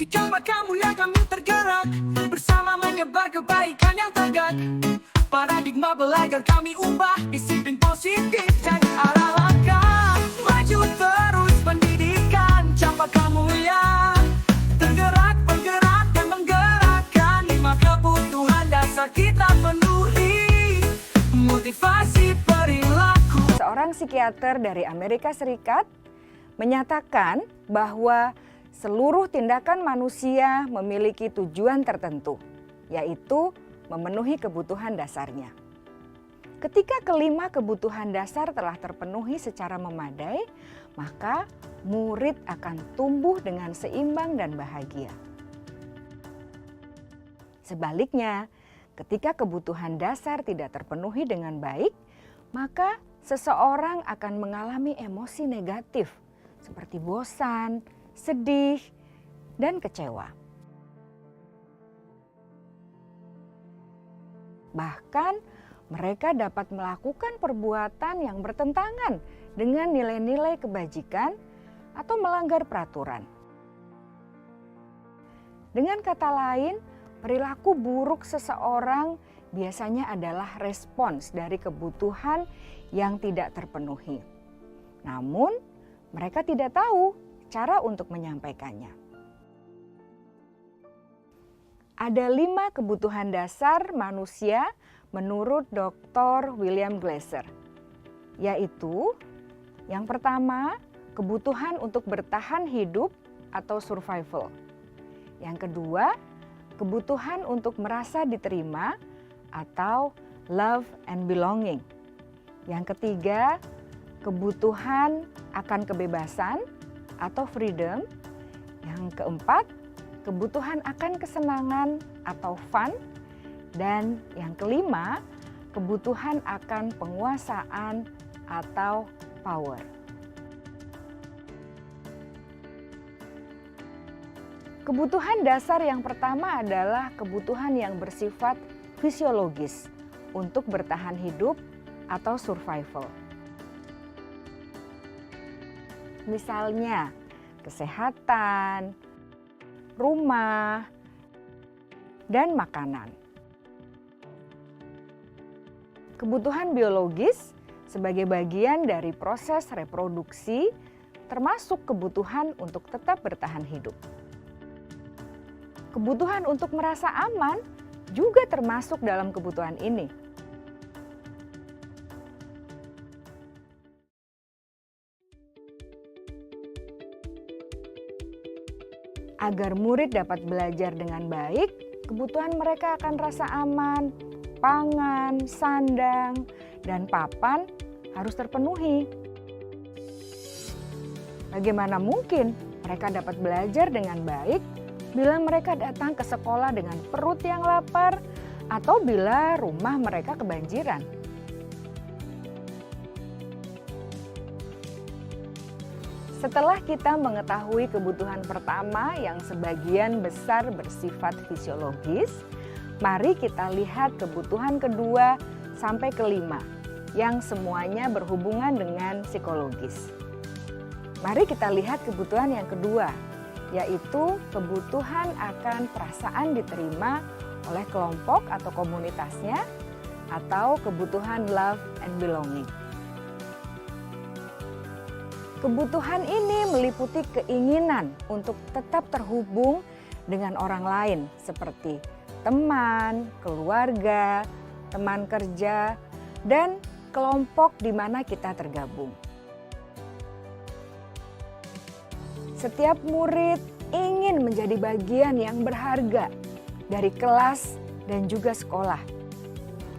Coba kamu lihat kami tergerak bersama menyebar kebaikan yang tegak. Paradigma belajar kami ubah, disiplin positif jadi arah langkah. Maju terus pendidikan, coba kamu lihat. Tergerak, bergerak, dan menggerakkan 5 kebutuhan dasar kita penuhi. Motivasi perilaku. Seorang psikiater dari Amerika Serikat menyatakan bahwa seluruh tindakan manusia memiliki tujuan tertentu, yaitu memenuhi kebutuhan dasarnya. Ketika kelima kebutuhan dasar telah terpenuhi secara memadai, maka murid akan tumbuh dengan seimbang dan bahagia. Sebaliknya, ketika kebutuhan dasar tidak terpenuhi dengan baik, maka seseorang akan mengalami emosi negatif seperti bosan, sedih, dan kecewa. Bahkan mereka dapat melakukan perbuatan yang bertentangan dengan nilai-nilai kebajikan atau melanggar peraturan. Dengan kata lain, perilaku buruk seseorang biasanya adalah respons dari kebutuhan yang tidak terpenuhi. Namun, mereka tidak tahu cara untuk menyampaikannya. Ada 5 kebutuhan dasar manusia menurut Dr. William Glasser, yaitu yang pertama, kebutuhan untuk bertahan hidup atau survival. Yang kedua, kebutuhan untuk merasa diterima atau love and belonging. Yang ketiga, kebutuhan akan kebebasan atau freedom. Yang keempat, kebutuhan akan kesenangan atau fun. Dan yang kelima, kebutuhan akan penguasaan atau power. Kebutuhan dasar yang pertama adalah kebutuhan yang bersifat fisiologis untuk bertahan hidup atau survival. Misalnya, kesehatan, rumah, dan makanan. Kebutuhan biologis sebagai bagian dari proses reproduksi, termasuk kebutuhan untuk tetap bertahan hidup. Kebutuhan untuk merasa aman juga termasuk dalam kebutuhan ini. Agar murid dapat belajar dengan baik, kebutuhan mereka akan rasa aman, pangan, sandang, dan papan harus terpenuhi. Bagaimana mungkin mereka dapat belajar dengan baik bila mereka datang ke sekolah dengan perut yang lapar atau bila rumah mereka kebanjiran? Setelah kita mengetahui kebutuhan pertama yang sebagian besar bersifat fisiologis, mari kita lihat kebutuhan kedua sampai kelima yang semuanya berhubungan dengan psikologis. Mari kita lihat kebutuhan yang kedua, yaitu kebutuhan akan perasaan diterima oleh kelompok atau komunitasnya atau kebutuhan love and belonging. Kebutuhan ini meliputi keinginan untuk tetap terhubung dengan orang lain seperti teman, keluarga, teman kerja, dan kelompok di mana kita tergabung. Setiap murid ingin menjadi bagian yang berharga dari kelas dan juga sekolah.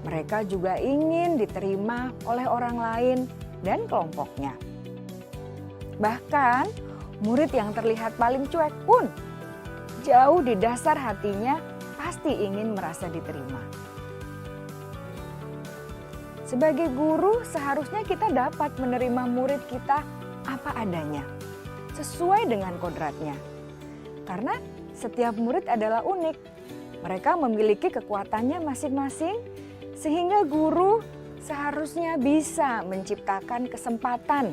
Mereka juga ingin diterima oleh orang lain dan kelompoknya. Bahkan murid yang terlihat paling cuek pun jauh di dasar hatinya pasti ingin merasa diterima. Sebagai guru seharusnya kita dapat menerima murid kita apa adanya, sesuai dengan kodratnya. Karena setiap murid adalah unik. Mereka memiliki kekuatannya masing-masing sehingga guru seharusnya bisa menciptakan kesempatan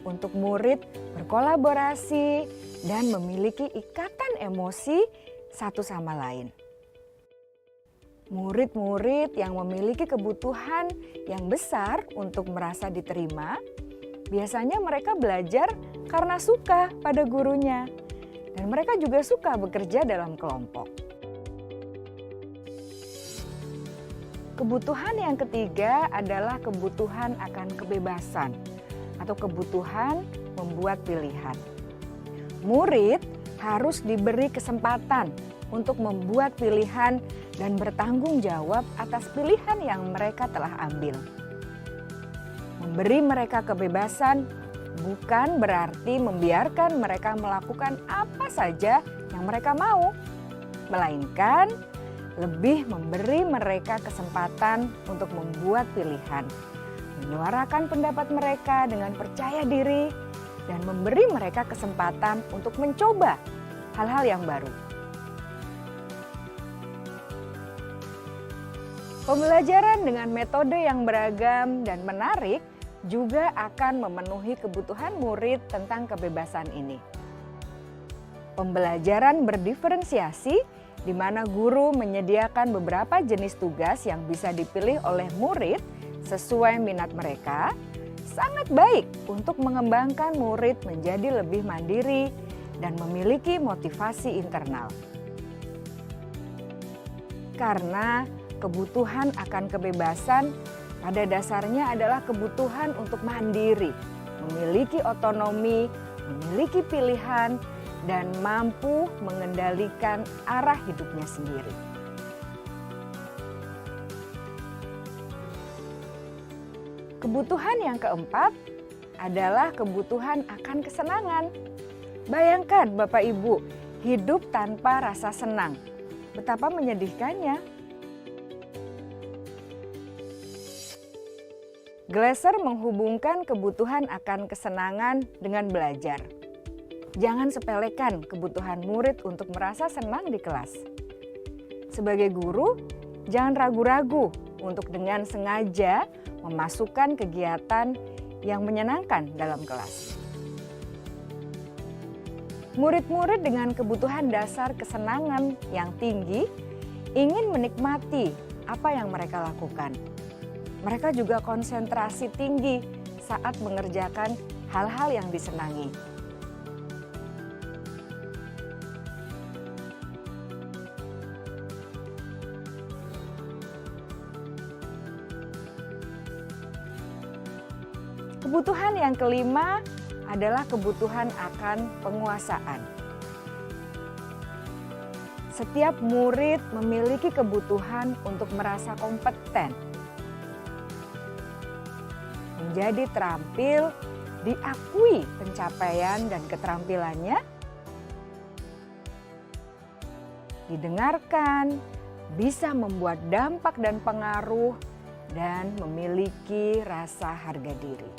untuk murid berkolaborasi dan memiliki ikatan emosi satu sama lain. Murid-murid yang memiliki kebutuhan yang besar untuk merasa diterima, biasanya mereka belajar karena suka pada gurunya, dan mereka juga suka bekerja dalam kelompok. Kebutuhan yang ketiga adalah kebutuhan akan kebebasan atau kebutuhan membuat pilihan. Murid harus diberi kesempatan untuk membuat pilihan dan bertanggung jawab atas pilihan yang mereka telah ambil. Memberi mereka kebebasan bukan berarti membiarkan mereka melakukan apa saja yang mereka mau, melainkan lebih memberi mereka kesempatan untuk membuat pilihan, menyuarakan pendapat mereka dengan percaya diri, dan memberi mereka kesempatan untuk mencoba hal-hal yang baru. Pembelajaran dengan metode yang beragam dan menarik juga akan memenuhi kebutuhan murid tentang kebebasan ini. Pembelajaran berdiferensiasi di mana guru menyediakan beberapa jenis tugas yang bisa dipilih oleh murid sesuai minat mereka, sangat baik untuk mengembangkan murid menjadi lebih mandiri dan memiliki motivasi internal. Karena kebutuhan akan kebebasan pada dasarnya adalah kebutuhan untuk mandiri, memiliki otonomi, memiliki pilihan, dan mampu mengendalikan arah hidupnya sendiri. Kebutuhan yang keempat adalah kebutuhan akan kesenangan. Bayangkan Bapak Ibu, hidup tanpa rasa senang. Betapa menyedihkannya. Glasser menghubungkan kebutuhan akan kesenangan dengan belajar. Jangan sepelekan kebutuhan murid untuk merasa senang di kelas. Sebagai guru, jangan ragu-ragu untuk dengan sengaja memasukkan kegiatan yang menyenangkan dalam kelas. Murid-murid dengan kebutuhan dasar kesenangan yang tinggi ingin menikmati apa yang mereka lakukan. Mereka juga konsentrasi tinggi saat mengerjakan hal-hal yang disenangi. Kebutuhan yang kelima adalah kebutuhan akan penguasaan. Setiap murid memiliki kebutuhan untuk merasa kompeten, menjadi terampil, diakui pencapaian dan keterampilannya, didengarkan, bisa membuat dampak dan pengaruh, dan memiliki rasa harga diri.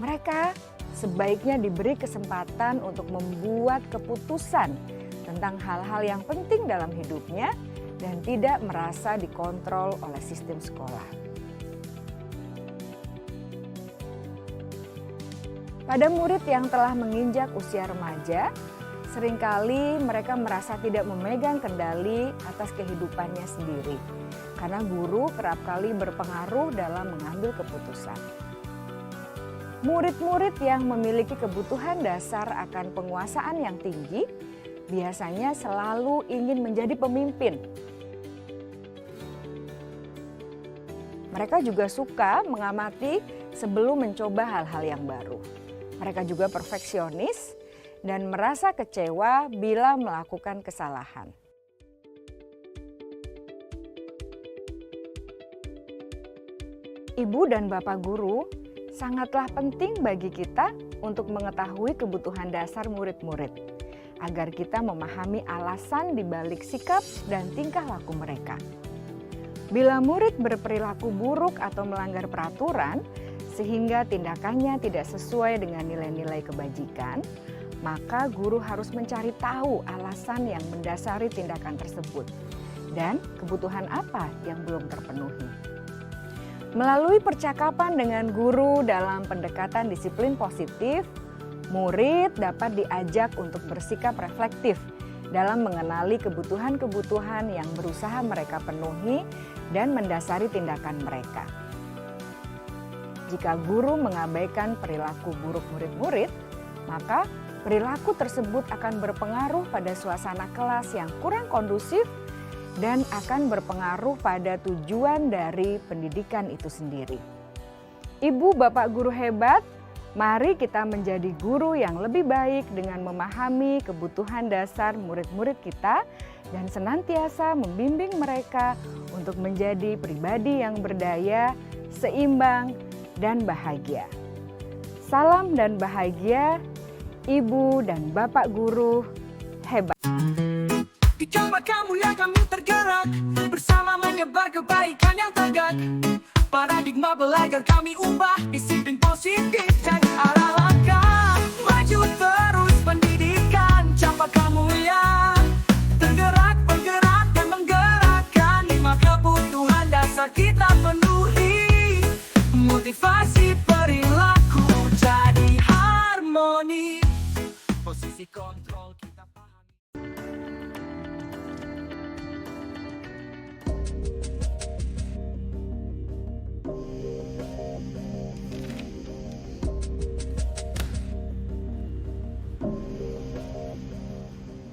Mereka sebaiknya diberi kesempatan untuk membuat keputusan tentang hal-hal yang penting dalam hidupnya dan tidak merasa dikontrol oleh sistem sekolah. Pada murid yang telah menginjak usia remaja, seringkali mereka merasa tidak memegang kendali atas kehidupannya sendiri, karena guru kerap kali berpengaruh dalam mengambil keputusan. Murid-murid yang memiliki kebutuhan dasar akan penguasaan yang tinggi biasanya selalu ingin menjadi pemimpin. Mereka juga suka mengamati sebelum mencoba hal-hal yang baru. Mereka juga perfeksionis dan merasa kecewa bila melakukan kesalahan. Ibu dan Bapak guru sangatlah penting bagi kita untuk mengetahui kebutuhan dasar murid-murid, agar kita memahami alasan di balik sikap dan tingkah laku mereka. Bila murid berperilaku buruk atau melanggar peraturan, sehingga tindakannya tidak sesuai dengan nilai-nilai kebajikan, maka guru harus mencari tahu alasan yang mendasari tindakan tersebut dan kebutuhan apa yang belum terpenuhi. Melalui percakapan dengan guru dalam pendekatan disiplin positif, murid dapat diajak untuk bersikap reflektif dalam mengenali kebutuhan-kebutuhan yang berusaha mereka penuhi dan mendasari tindakan mereka. Jika guru mengabaikan perilaku buruk murid-murid, maka perilaku tersebut akan berpengaruh pada suasana kelas yang kurang kondusif dan akan berpengaruh pada tujuan dari pendidikan itu sendiri. Ibu, bapak guru hebat, mari kita menjadi guru yang lebih baik dengan memahami kebutuhan dasar murid-murid kita dan senantiasa membimbing mereka untuk menjadi pribadi yang berdaya, seimbang, dan bahagia. Salam dan bahagia, Ibu dan Bapak guru hebat. Coba kamu lihat kami tergerak bersama menyebar kebaikan yang tegak. Paradigma belajar kami ubah, disiplin positif jadi arah langkah. Maju terus pendidikan, coba kamu yang tergerak, bergerak dan menggerakkan 5 kebutuhan dasar kita penuhi. Motivasi perilaku jadi harmoni, posisi kontrol kita pahami.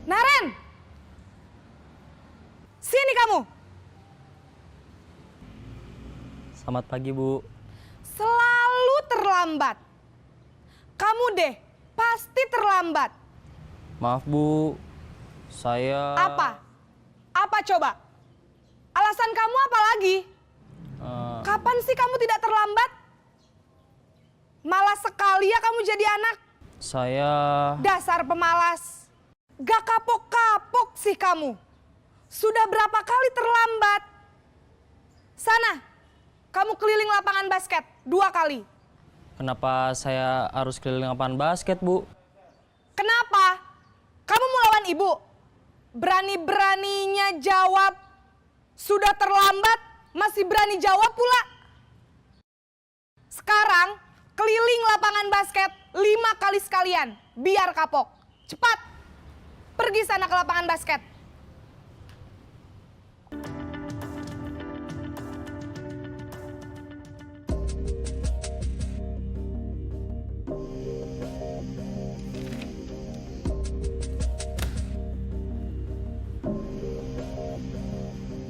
Naren! Sini kamu! Selamat pagi, Bu. Selalu terlambat. Kamu deh, pasti terlambat. Maaf, Bu. Saya... Apa? Apa coba? Alasan kamu apa lagi? Kapan sih kamu tidak terlambat? Malas sekali ya kamu jadi anak. Saya... Dasar pemalas. Gak kapok-kapok sih kamu. Sudah berapa kali terlambat? Sana, kamu keliling lapangan basket 2 kali. Kenapa saya harus keliling lapangan basket, Bu? Kenapa? Kamu mau lawan ibu? Berani-beraninya jawab. Sudah terlambat, masih berani jawab pula. Sekarang, keliling lapangan basket 5 kali sekalian. Biar kapok. Cepat, pergi sana ke lapangan basket.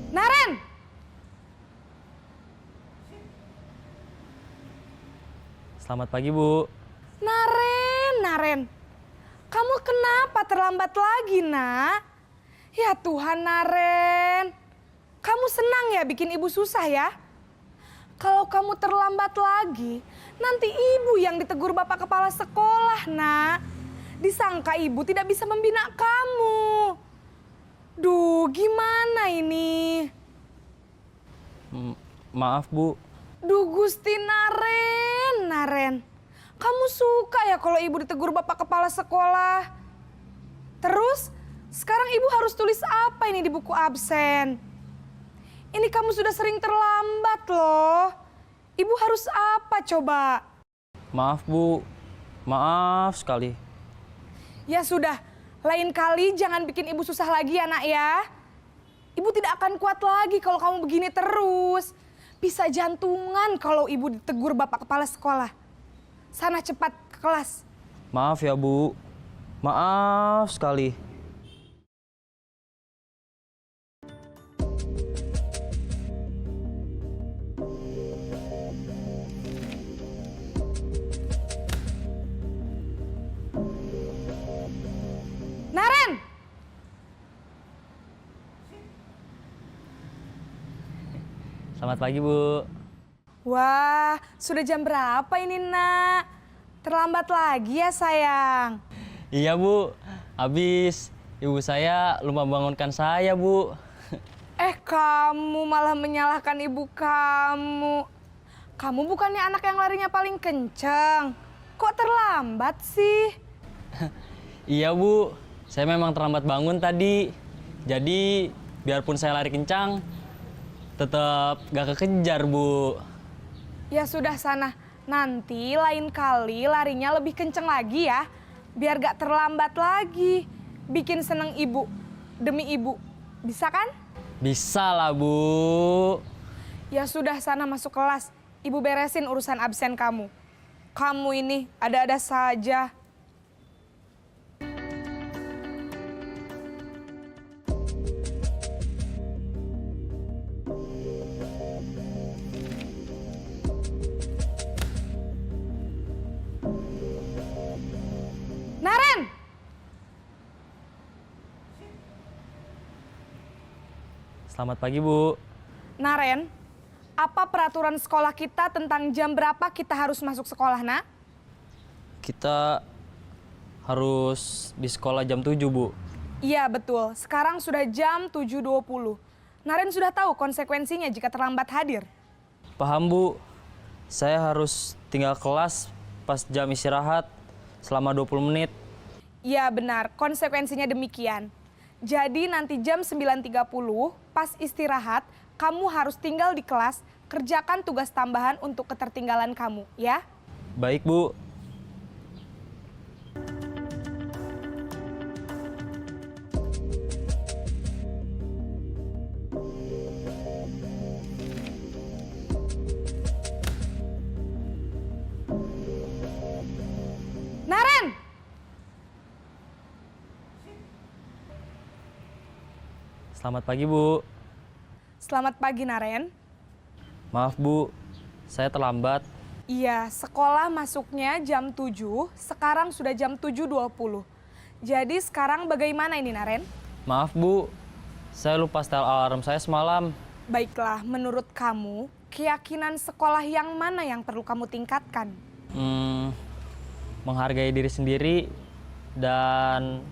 Naren! Selamat pagi, Bu. Naren. Kamu kenapa terlambat lagi, Nak? Ya Tuhan, Naren. Kamu senang ya bikin ibu susah ya? Kalau kamu terlambat lagi, nanti ibu yang ditegur bapak kepala sekolah, Nak. Disangka ibu tidak bisa membina kamu. Duh, gimana ini? Maaf, Bu. Duh, Gusti Naren. Kamu suka ya kalau ibu ditegur bapak kepala sekolah? Terus, sekarang ibu harus tulis apa ini di buku absen? Ini kamu sudah sering terlambat loh. Ibu harus apa coba? Maaf, Bu. Maaf sekali. Ya sudah, lain kali jangan bikin ibu susah lagi ya, Nak ya. Ibu tidak akan kuat lagi kalau kamu begini terus. Bisa jantungan kalau ibu ditegur bapak kepala sekolah. Sana cepat ke kelas. Maaf ya, Bu. Maaf sekali. Naren! Selamat pagi, Bu. Wah, sudah jam berapa ini, Nak? Terlambat lagi ya, sayang. Iya, Bu. Habis ibu saya lupa bangunkan saya, Bu. Kamu malah menyalahkan ibu kamu. Kamu bukannya anak yang larinya paling kenceng. Kok terlambat sih? Iya, Bu. Saya memang terlambat bangun tadi. Jadi, biarpun saya lari kencang, tetap gak kekejar, Bu. Ya sudah sana, nanti lain kali larinya lebih kenceng lagi ya. Biar gak terlambat lagi. Bikin seneng ibu, demi ibu. Bisa kan? Bisa lah, Bu. Ya sudah sana masuk kelas. Ibu beresin urusan absen kamu. Kamu ini ada-ada saja. Naren! Selamat pagi, Bu. Naren, apa peraturan sekolah kita tentang jam berapa kita harus masuk sekolah, nak? Kita harus di sekolah jam 7, Bu. Iya, betul. Sekarang sudah jam 7.20. Naren sudah tahu konsekuensinya jika terlambat hadir. Paham, Bu. Saya harus tinggal kelas pas jam istirahat selama 20 menit. Iya, benar. Konsekuensinya demikian. Jadi nanti jam 9.30 pas istirahat, kamu harus tinggal di kelas, kerjakan tugas tambahan untuk ketertinggalan kamu, ya? Baik, Bu. Naren! Selamat pagi, Bu. Selamat pagi, Naren. Maaf, Bu. Saya terlambat. Iya, sekolah masuknya jam 7, sekarang sudah jam 7.20. Jadi sekarang bagaimana ini, Naren? Maaf, Bu. Saya lupa setel alarm saya semalam. Baiklah, menurut kamu, keyakinan sekolah yang mana yang perlu kamu tingkatkan? Menghargai diri sendiri dan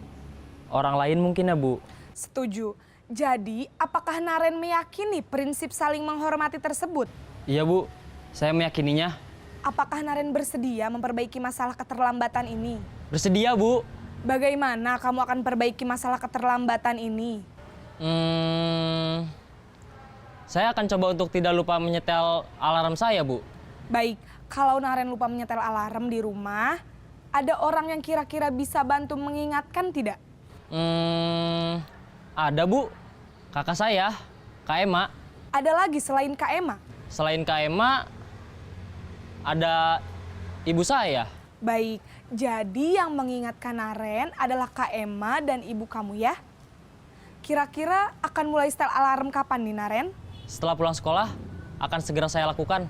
orang lain mungkin ya, Bu. Setuju. Jadi, apakah Naren meyakini prinsip saling menghormati tersebut? Iya, Bu. Saya meyakininya. Apakah Naren bersedia memperbaiki masalah keterlambatan ini? Bersedia, Bu. Bagaimana kamu akan perbaiki masalah keterlambatan ini? Saya akan coba untuk tidak lupa menyetel alarm saya, Bu. Baik, kalau Naren lupa menyetel alarm di rumah, ada orang yang kira-kira bisa bantu mengingatkan tidak? Ada, Bu. Kakak saya, Kak Ema. Ada lagi selain Kak Ema? Selain Kak Ema, ada ibu saya. Baik, jadi yang mengingatkan Naren adalah Kak Ema dan ibu kamu ya? Kira-kira akan mulai setel alarm kapan nih, Naren? Setelah pulang sekolah, akan segera saya lakukan.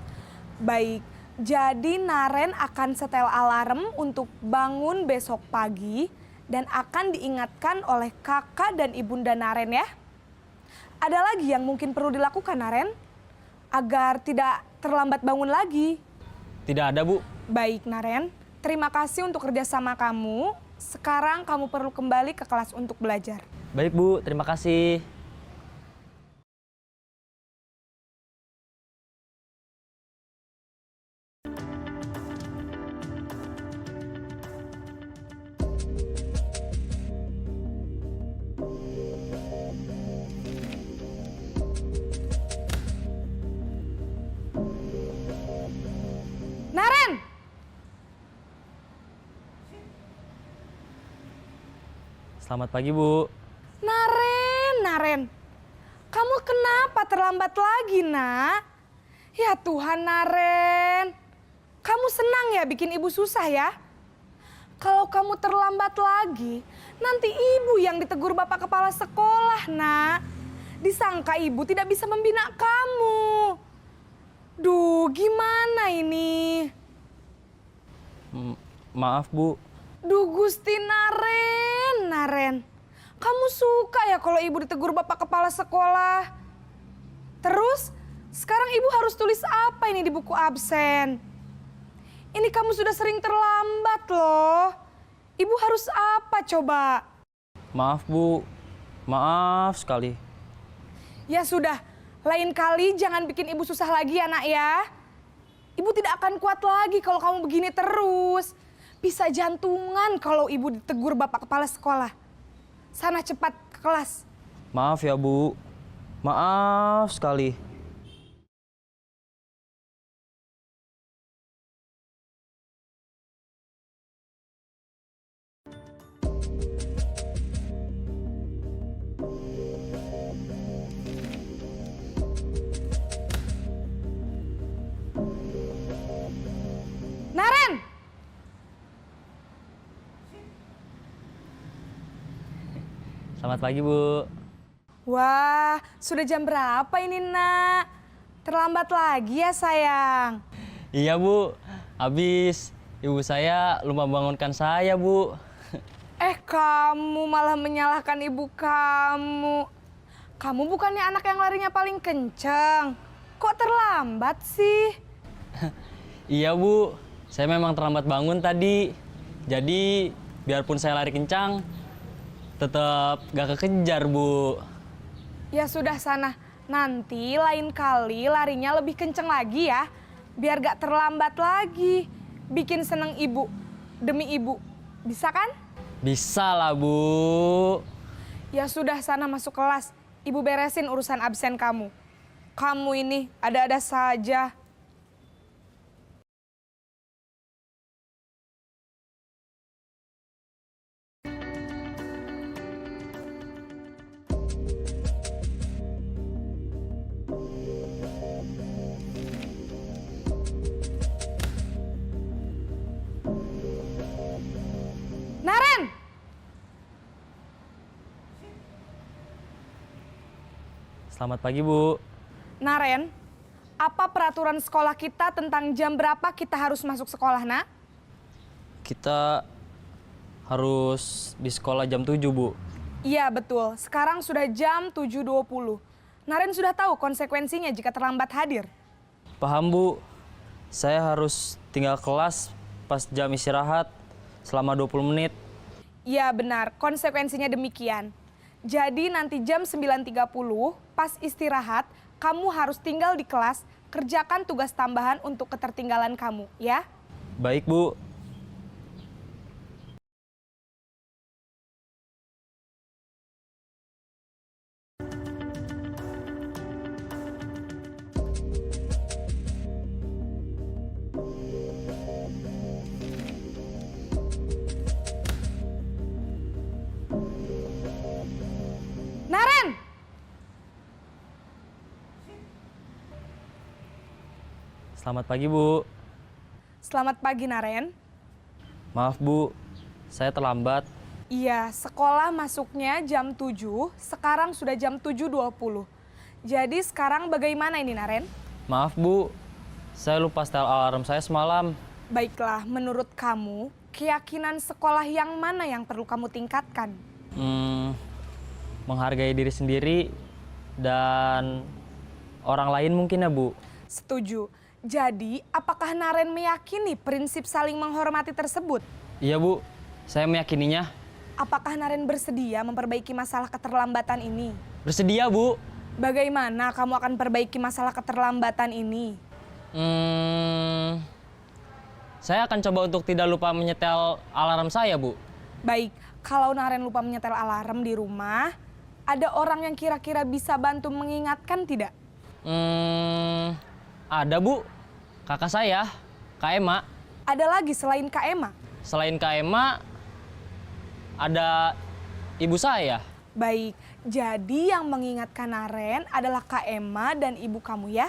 Baik, jadi Naren akan setel alarm untuk bangun besok pagi dan akan diingatkan oleh kakak dan ibunda Naren ya. Ada lagi yang mungkin perlu dilakukan, Naren? Agar tidak terlambat bangun lagi. Tidak ada, Bu. Baik, Naren. Terima kasih untuk kerjasama kamu. Sekarang kamu perlu kembali ke kelas untuk belajar. Baik, Bu. Terima kasih. Naren! Selamat pagi, Bu. Naren. Kamu kenapa terlambat lagi, nak? Ya Tuhan, Naren. Kamu senang ya bikin ibu susah ya? Kalau kamu terlambat lagi, nanti ibu yang ditegur bapak kepala sekolah, nak. Disangka ibu tidak bisa membina kamu. Duh, gimana ini? Maaf, Bu. Duh, Gusti Naren. Kamu suka ya kalau ibu ditegur bapak kepala sekolah? Terus, sekarang ibu harus tulis apa ini di buku absen? Ini kamu sudah sering terlambat loh. Ibu harus apa coba? Maaf, Bu. Maaf sekali. Ya sudah, lain kali jangan bikin ibu susah lagi ya, nak ya. Ibu tidak akan kuat lagi kalau kamu begini terus. Bisa jantungan kalau ibu ditegur bapak kepala sekolah. Sana cepat ke kelas. Maaf ya, Bu. Maaf sekali. Selamat pagi, Bu. Wah, sudah jam berapa ini, Nak? Terlambat lagi ya, sayang. Iya, Bu. Habis ibu saya lupa bangunkan saya, Bu. Kamu malah menyalahkan ibu kamu. Kamu bukannya anak yang larinya paling kenceng. Kok terlambat sih? Iya, Bu. Saya memang terlambat bangun tadi. Jadi, biarpun saya lari kencang, tetap gak kekejar, Bu. Ya sudah sana. Nanti lain kali larinya lebih kenceng lagi ya. Biar gak terlambat lagi. Bikin seneng ibu. Demi ibu. Bisa kan? Bisa lah, Bu. Ya sudah sana masuk kelas. Ibu beresin urusan absen kamu. Kamu ini ada-ada saja. Naren! Selamat pagi, Bu. Naren, apa peraturan sekolah kita tentang jam berapa kita harus masuk sekolah, Nak? Kita harus di sekolah jam 7, Bu. Iya, betul. Sekarang sudah jam 7.20. Naren sudah tahu konsekuensinya jika terlambat hadir. Paham, Bu. Saya harus tinggal kelas pas jam istirahat selama 20 menit. Iya, benar. Konsekuensinya demikian. Jadi nanti jam 9.30 pas istirahat, kamu harus tinggal di kelas, kerjakan tugas tambahan untuk ketertinggalan kamu, ya? Baik, Bu. Naren! Selamat pagi, Bu. Selamat pagi, Naren. Maaf, Bu. Saya terlambat. Iya, sekolah masuknya jam 7, sekarang sudah jam 7.20. Jadi sekarang bagaimana ini, Naren? Maaf, Bu. Saya lupa setel alarm saya semalam. Baiklah, menurut kamu, keyakinan sekolah yang mana yang perlu kamu tingkatkan? Menghargai diri sendiri dan orang lain mungkin ya, Bu. Setuju. Jadi, apakah Naren meyakini prinsip saling menghormati tersebut? Iya, Bu. Saya meyakininya. Apakah Naren bersedia memperbaiki masalah keterlambatan ini? Bersedia, Bu. Bagaimana kamu akan perbaiki masalah keterlambatan ini? Saya akan coba untuk tidak lupa menyetel alarm saya, Bu. Baik, kalau Naren lupa menyetel alarm di rumah, ada orang yang kira-kira bisa bantu mengingatkan tidak? Ada, Bu. Kakak saya, Kak Ema. Ada lagi selain Kak Ema? Selain Kak Ema, ada ibu saya. Baik, jadi yang mengingatkan Naren adalah Kak Ema dan ibu kamu ya?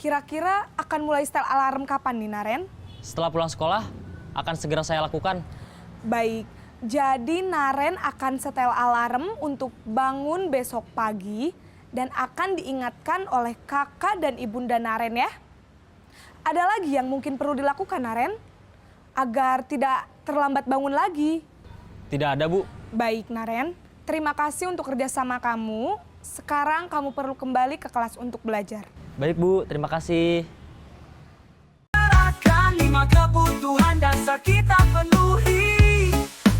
Kira-kira akan mulai setel alarm kapan nih, Naren? Setelah pulang sekolah, akan segera saya lakukan. Baik, jadi Naren akan setel alarm untuk bangun besok pagi dan akan diingatkan oleh kakak dan ibunda Naren ya. Ada lagi yang mungkin perlu dilakukan, Naren? Agar tidak terlambat bangun lagi. Tidak ada, Bu. Baik, Naren. Terima kasih untuk kerjasama kamu. Sekarang kamu perlu kembali ke kelas untuk belajar. Baik, Bu. Terima kasih. Gerakan 5 kebutuhan dasar kita penuhi.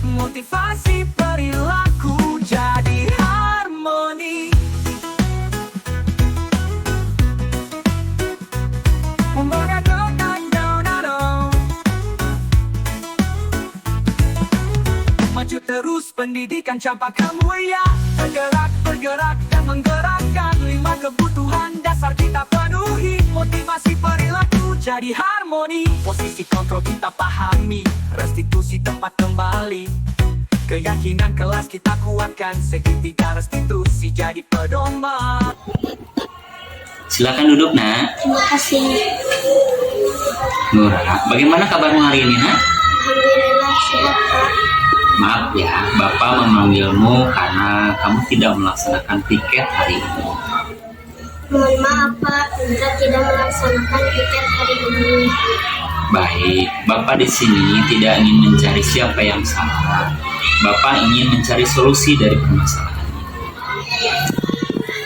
Motivasi perilaku jadi harmoni. Maju terus pendidikan campak kemulia. Bergerak, bergerak dan menggerakkan 5 kebutuhan dasar kita penuhi. Motivasi perilaku jadi harmoni. Posisi kontrol kita pahami. Restitusi tempat kembali. Keyakinan kelas kita kuatkan. Segitiga restitusi jadi pedoman. Silakan duduk, Nak. Terima kasih. Nura, bagaimana kabarmu hari ini, Nak? Alhamdulillah sehat, Pak. Maaf, Maaf ya, Bapak memanggilmu karena kamu tidak melaksanakan piket hari ini. Mohon maaf Pak, Indra tidak melaksanakan piket hari ini. Baik, Bapak di sini tidak ingin mencari siapa yang salah. Bapak ingin mencari solusi dari permasalahan ini.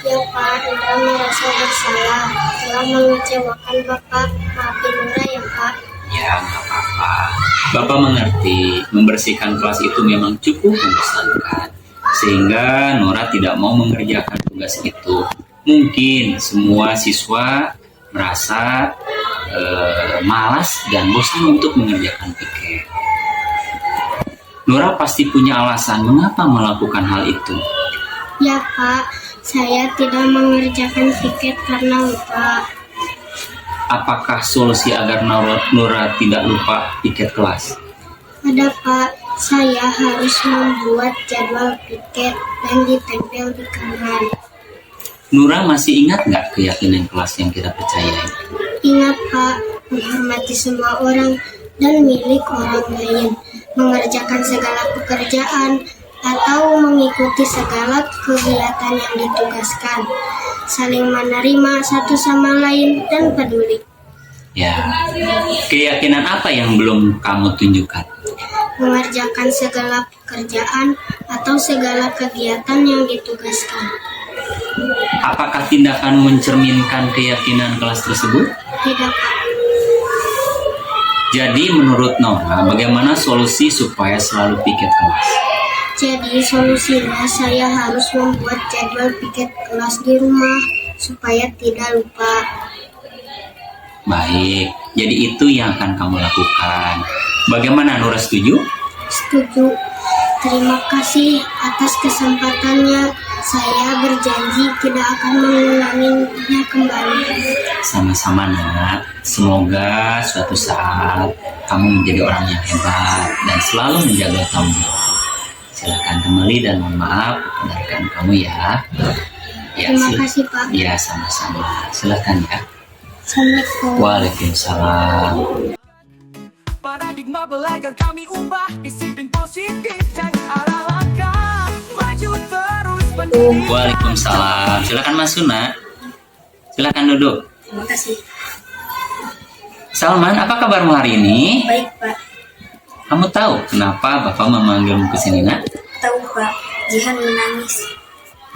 Ya Pak, Indra merasa bersalah telah mengecewakan Bapak. Maafin Indra ya Pak. Ya, nggak apa-apa. Bapak mengerti, membersihkan kelas itu memang cukup membosankan. Sehingga Nora tidak mau mengerjakan tugas itu. Mungkin semua siswa merasa malas dan bosan untuk mengerjakan piket. Nora pasti punya alasan mengapa melakukan hal itu. Ya Pak, saya tidak mengerjakan piket karena lupa. Apakah solusi agar Nora tidak lupa piket kelas? Ada Pak, saya harus membuat jadwal piket dan ditempel di kamar. Nora masih ingat nggak keyakinan kelas yang kita percayai? Ingat Pak, menghormati semua orang dan milik orang lain, mengerjakan segala pekerjaan atau mengikuti segala kegiatan yang ditugaskan, saling menerima satu sama lain dan peduli. Ya, keyakinan apa yang belum kamu tunjukkan? Mengerjakan segala pekerjaan atau segala kegiatan yang ditugaskan. Apakah tindakan mencerminkan keyakinan kelas tersebut? Tidak Pak. Jadi menurut Nora, bagaimana solusi supaya selalu piket kelas? Jadi solusinya saya harus membuat jadwal piket kelas di rumah supaya tidak lupa. Baik, jadi itu yang akan kamu lakukan. Bagaimana, Nora setuju? Setuju. Terima kasih atas kesempatannya. Saya berjanji tidak akan mengulanginya kembali. Sama-sama, Nak. Semoga suatu saat kamu menjadi orang yang hebat dan selalu menjaga kamu. Silakan kembali dan mohon maaf kepada rekan kamu ya. Terima kasih Pak. Ya, sama-sama. Silakan ya. Assalamualaikum. Waalaikumsalam. Paradigma belajar kami ubah, disiplin positif dan arah langkah maju terus pendidikan. Waalaikumsalam. Silakan masuk, Nak. Silakan duduk. Terima kasih. Salman, apa kabarmu hari ini? Baik Pak. Kamu tahu kenapa Bapak memanggilmu ke sini, Nak? Tahu Pak, Jihan menangis.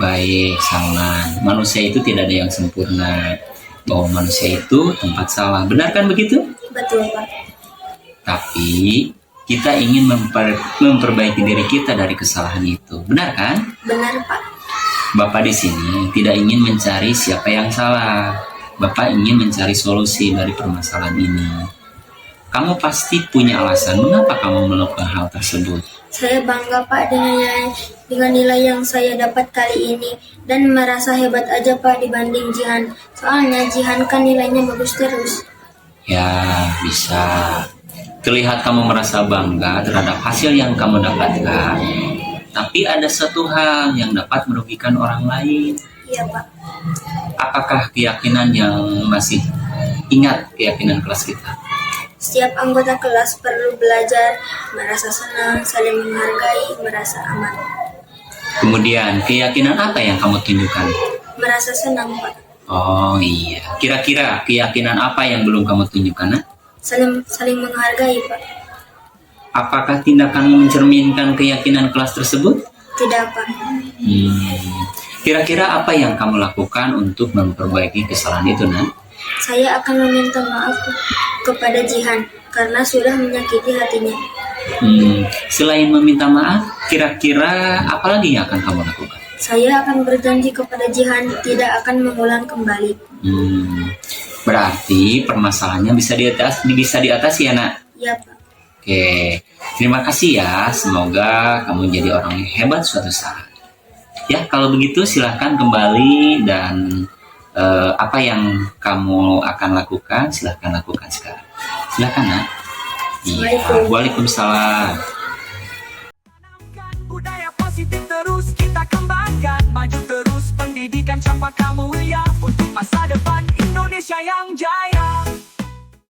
Baik, Salman. Manusia itu tidak ada yang sempurna. Bahwa manusia itu tempat salah. Benar kan begitu? Betul Pak. Tapi kita ingin memperbaiki diri kita dari kesalahan itu. Benar kan? Benar Pak. Bapak di sini tidak ingin mencari siapa yang salah. Bapak ingin mencari solusi dari permasalahan ini. Kamu pasti punya alasan mengapa kamu melakukan hal tersebut. Saya bangga Pak dengan nilai yang saya dapat kali ini dan merasa hebat aja Pak dibanding Jihan. Soalnya Jihan kan nilainya bagus terus. Ya, bisa. Terlihat kamu merasa bangga terhadap hasil yang kamu dapatkan. Tapi ada satu hal yang dapat merugikan orang lain. Iya Pak. Apakah keyakinan yang masih ingat keyakinan kelas kita? Setiap anggota kelas perlu belajar, merasa senang, saling menghargai, merasa aman. Kemudian, keyakinan apa yang kamu tunjukkan? Merasa senang Pak. Oh iya, kira-kira keyakinan apa yang belum kamu tunjukkan? Nah? Saling menghargai Pak. Apakah tindakanmu mencerminkan keyakinan kelas tersebut? Tidak Pak. Kira-kira apa yang kamu lakukan untuk memperbaiki kesalahan itu, Nah? Saya akan meminta maaf kepada Jihan karena sudah menyakiti hatinya. Selain meminta maaf, kira-kira apa lagi yang akan kamu lakukan? Saya akan berjanji kepada Jihan tidak akan mengulang kembali. Berarti permasalahannya bisa diatasi ya, Nak? Ya Pak. Oke, terima kasih ya. Semoga kamu jadi orang yang hebat suatu saat. Ya, kalau begitu silahkan kembali dan apa yang kamu akan lakukan, silahkan lakukan sekarang. Silahkan, Nak. Iya, Waalaikumsalam. Budaya positif terus kita kembangkan, maju terus pendidikan campak kamu ya untuk masa depan Indonesia yang jaya.